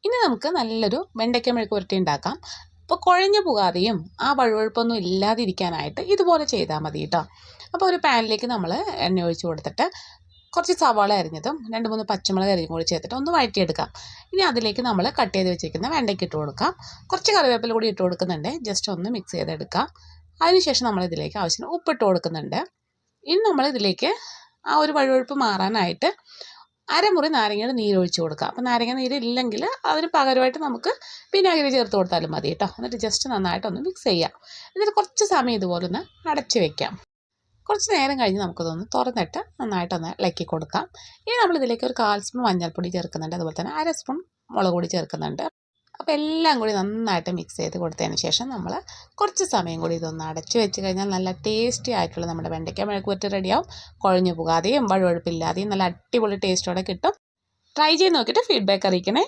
ഇനി നമുക്ക് നല്ലൊരു വെണ്ടയ്ക്ക മെഴുക്ക് പുരട്ടി ഉണ്ടാക്കാം. അപ്പോൾ കുഴഞ്ഞു പോകാതെയും ആ വഴുവഴുപ്പൊന്നും ഇല്ലാതിരിക്കാനായിട്ട് ഇതുപോലെ ചെയ്താൽ മതി കേട്ടോ. അപ്പോൾ ഒരു പാനിലേക്ക് നമ്മൾ എണ്ണ ഒഴിച്ച് കൊടുത്തിട്ട് കുറച്ച് സവാള അരിഞ്ഞതും 2-3 പച്ചമുളക് അരിഞ്ഞും കൂടി ചേർത്തിട്ട് ഒന്ന് വഴറ്റിയെടുക്കാം. ഇനി അതിലേക്ക് നമ്മൾ കട്ട് ചെയ്ത് വെച്ചിരിക്കുന്ന വെണ്ടയ്ക്ക് ഇട്ട് കൊടുക്കാം. കുറച്ച് കറിവേപ്പില കൂടി ഇട്ട് കൊടുക്കുന്നുണ്ട്. ജസ്റ്റ് ഒന്ന് മിക്സ് ചെയ്തെടുക്കാം. അതിനുശേഷം നമ്മളിതിലേക്ക് ആവശ്യത്തിന് ഉപ്പിട്ട് കൊടുക്കുന്നുണ്ട്. ഇനി നമ്മളിതിലേക്ക് ആ ഒരു വഴുവഴുപ്പ് മാറാനായിട്ട് അരമുറി നാരങ്ങയുടെ നീരൊഴിച്ച് കൊടുക്കുക. അപ്പോൾ നാരങ്ങ നീര് ഇല്ലെങ്കിൽ അതിന് പകരമായിട്ട് നമുക്ക് വിനാഗിരി ചേർത്ത് കൊടുത്താലും മതി കേട്ടോ. എന്നിട്ട് ജസ്റ്റ് നന്നായിട്ടൊന്ന് മിക്സ് ചെയ്യാം. എന്നിട്ട് കുറച്ച് സമയം ഇതുപോലെ ഒന്ന് അടച്ച് വയ്ക്കാം. കുറച്ച് നേരം കഴിഞ്ഞ് നമുക്കിതൊന്ന് തുറന്നിട്ട് നന്നായിട്ടൊന്ന് ഇളക്കി കൊടുക്കാം. ഇനി നമ്മളിതിലേക്ക് ഒരു 1/4 സ്പൂൺ മഞ്ഞൾപ്പൊടി ചേർക്കുന്നുണ്ട്. അതുപോലെ തന്നെ 1/2 സ്പൂൺ മുളക് പൊടി ചേർക്കുന്നുണ്ട്. അപ്പോൾ എല്ലാം കൂടി നന്നായിട്ട് മിക്സ് ചെയ്ത് കൊടുത്തതിന് ശേഷം നമ്മൾ കുറച്ച് സമയം കൂടി ഇതൊന്ന് അടച്ച് വെച്ച് കഴിഞ്ഞാൽ നല്ല ടേസ്റ്റി ആയിട്ടുള്ള നമ്മുടെ വെണ്ടയ്ക്ക മെഴുക്ക് പുരട്ടി റെഡിയാവും. കുഴഞ്ഞു പോകാതെയും വഴുവഴുപ്പില്ലാതെയും നല്ല അടിപൊളി ടേസ്റ്റോടെ കിട്ടും. ട്രൈ ചെയ്ത് നോക്കിയിട്ട് ഫീഡ്ബാക്ക് അറിയിക്കണേ.